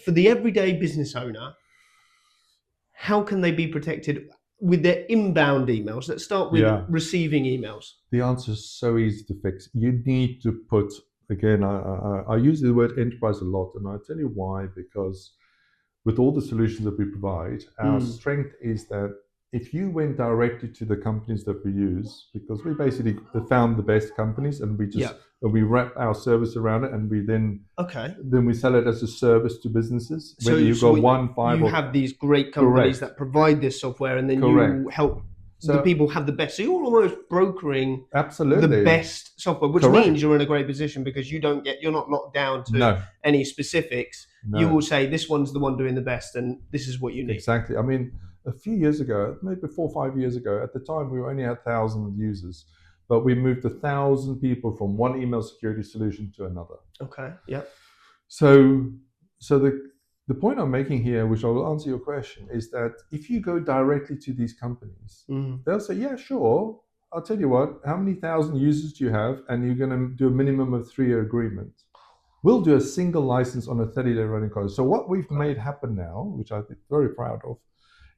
For the everyday business owner, how can they be protected with their inbound emails? Let's start with receiving emails. The answer is so easy to fix. You need to put, again, I use the word enterprise a lot, and I'll tell you why, because with all the solutions that we provide, our strength is that if you went directly to the companies that we use, because we basically found the best companies and we just we wrap our service around it, and we then we sell it as a service to businesses. So whether you've got 1, 5, you have these great companies that provide this software, and then you help the people have the best. So you're almost brokering the best software, which means you're in a great position because you're not locked down to any specifics. You will say this one's the one doing the best, and this is what you need. Exactly. I mean, a few years ago, maybe 4 or 5 years ago, at the time we only had 1,000 users, but we moved 1,000 people from one email security solution to another. Okay. Yeah. So the point I'm making here, which I will answer your question, is that if you go directly to these companies, they'll say, yeah, sure. I'll tell you what, how many thousand users do you have? And you're going to do a minimum of 3-year agreement. We'll do a single license on a 30-day running contract. So what we've made happen now, which I'm very proud of,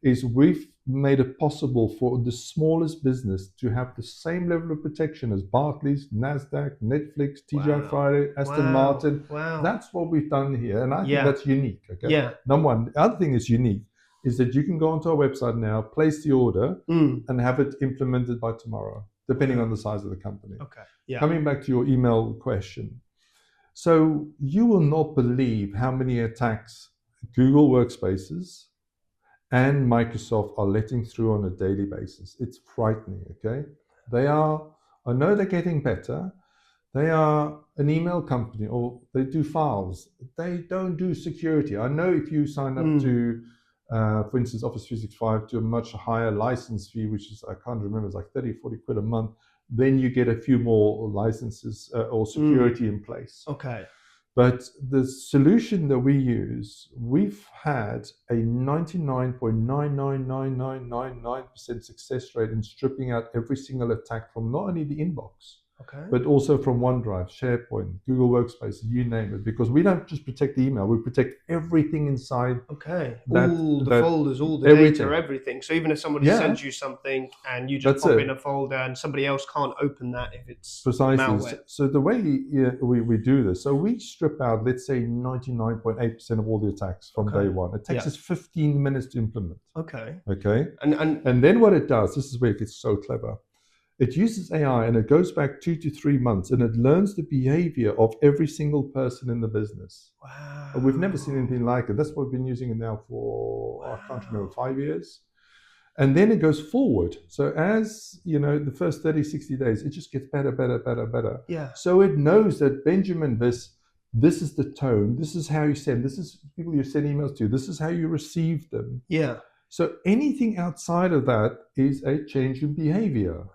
is we've made it possible for the smallest business to have the same level of protection as Barclays, NASDAQ, Netflix, TGI Friday, Aston Martin. That's what we've done here. And I think that's unique. Okay. Yeah. Number one. The other thing is unique is that you can go onto our website now, place the order, and have it implemented by tomorrow, depending on the size of the company. Okay. Yeah. Coming back to your email question. So you will not believe how many attacks Google Workspaces and Microsoft are letting through on a daily basis. It's frightening, okay? I know they're getting better. They are an email company, or they do files. They don't do security. I know if you sign up to, for instance, Office 365 to a much higher license fee, which is, I can't remember, it's like 30, 40 quid a month, then you get a few more licenses or security in place. Okay. But the solution that we use, we've had a 99.999999% success rate in stripping out every single attack from not only the inbox, but also from OneDrive, SharePoint, Google Workspace, you name it. Because we don't just protect the email, we protect everything inside. Okay. All the folders, all the data, everything. So even if somebody sends you something and you just pop in a folder and somebody else can't open that if it's malware. So the way we do this, so we strip out, let's say 99.8% of all the attacks from day one. It takes us 15 minutes to implement. Okay. And then what it does, this is where it gets so clever. It uses AI and it goes back 2 to 3 months and it learns the behavior of every single person in the business. Wow. And we've never seen anything like it. That's what we've been using it now for, I can't remember, 5 years. And then it goes forward. So as, the first 30, 60 days, it just gets better. Yeah. So it knows that Benjamin, this is the tone. This is how you send. This is people you send emails to. This is how you receive them. Yeah. So anything outside of that is a change in behavior.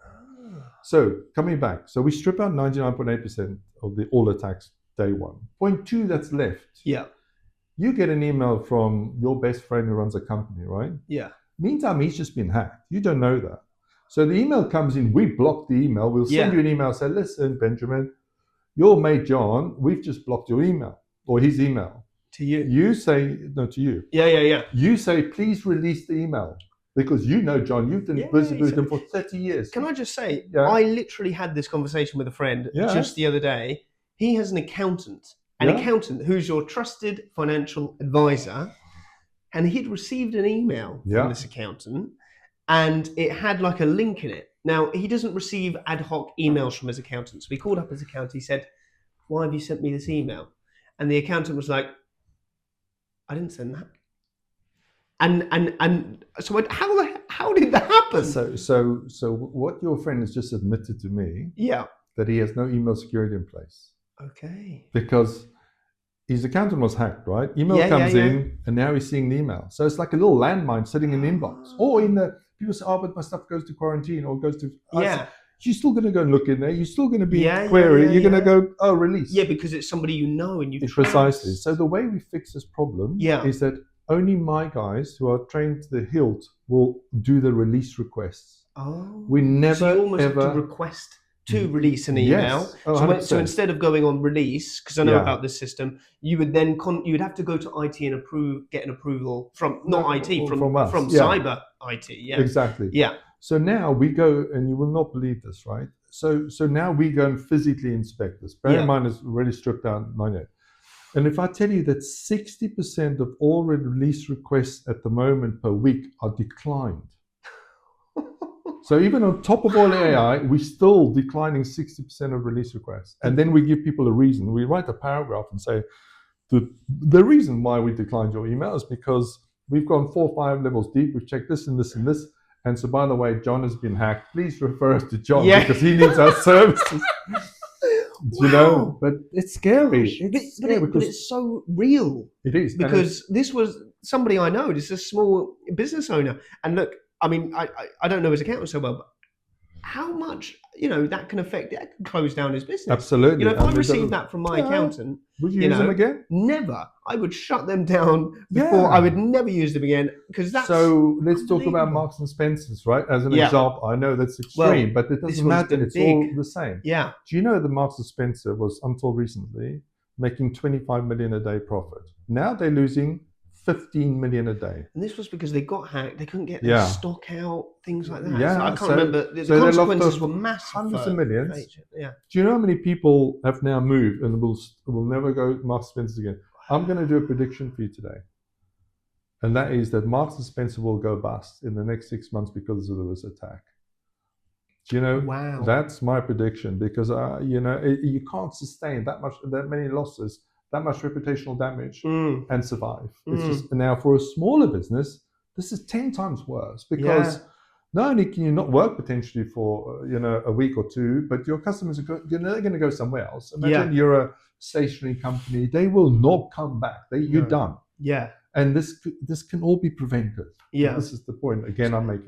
So coming back, so we strip out 99.8% of all attacks day one. Point 2 that's left. Yeah. You get an email from your best friend who runs a company, right? Yeah. Meantime, he's just been hacked. You don't know that. So the email comes in, we block the email. We'll send you an email, say, listen, Benjamin, your mate John, we've just blocked your email or his email. To you. You say, no, to you. Yeah. You say, please release the email. Because John, you've been busy with them for 30 years. Can I just say, I literally had this conversation with a friend just the other day. He has an accountant who's your trusted financial advisor. And he'd received an email from this accountant and it had like a link in it. Now, he doesn't receive ad hoc emails from his accountant. So he called up his accountant. He said, why have you sent me this email? And the accountant was like, I didn't send that. And so how did that happen? So what your friend has just admitted to me, that he has no email security in place. Okay. Because his accountant was hacked, right? Email comes in, and now he's seeing the email. So it's like a little landmine sitting in the inbox, or in the people say, "Oh, but my stuff goes to quarantine or goes to." You're still going to go and look in there. You're still going to be query. You're going to go, "Oh, release." Yeah, because it's somebody you know and you trust. Precisely. So the way we fix this problem is that only my guys who are trained to the hilt will do the release requests. Oh, we never so you almost ever have to request to release an email. Yes. Oh, so instead of going on release, because I know Yeah. about this system, you would then you'd have to go to IT and get an approval from from us. cyber IT. Yeah. Exactly. Yeah. So now we go, and you will not believe this, right? So now we go and physically inspect this. Bear in mind, it's already stripped down 98. And if I tell you that 60% of all release requests at the moment per week are declined. So even on top of all AI, we're still declining 60% of release requests. And then we give people a reason. We write a paragraph and say, the reason why we declined your email is because we've gone 4 or 5 levels deep. We've checked this and this and this. And so, by the way, John has been hacked. Please refer us to John because he needs our services. You know, but it's scary. But it's so real. It is. Because this was somebody I know. This is a small business owner. And look, I mean, I don't know his accountant so well, but how much, that can affect, that can close down his business. Absolutely. If I received that from my accountant, would you use them again? Never. I would shut them down before. I would never use them again because that's. So let's talk about Marks and Spencer's, right? As an example, I know that's extreme, but it doesn't matter. It's all the same. Yeah. Do you know that Marks and Spencer was until recently making 25 million a day profit? Now they're losing 15 million a day. And this was because they got hacked. They couldn't get their stock out, things like that. Yeah, so I can't remember. The consequences were massive. Hundreds of millions. Yeah. Do you know how many people have now moved and will never go Marks and Spencer again? I'm going to do a prediction for you today. And that is that Marks and Spencer will go bust in the next 6 months because of this attack. Do you know? Wow. That's my prediction because, you can't sustain that many losses, that much reputational damage and survive. It's just, now for a smaller business, this is 10 times worse because not only can you not work potentially for a week or two, but your customers they're going to go somewhere else. Imagine you're a stationery company; they will not come back. You're done. Yeah. And this can all be prevented. Yeah. This is the point again I'm making.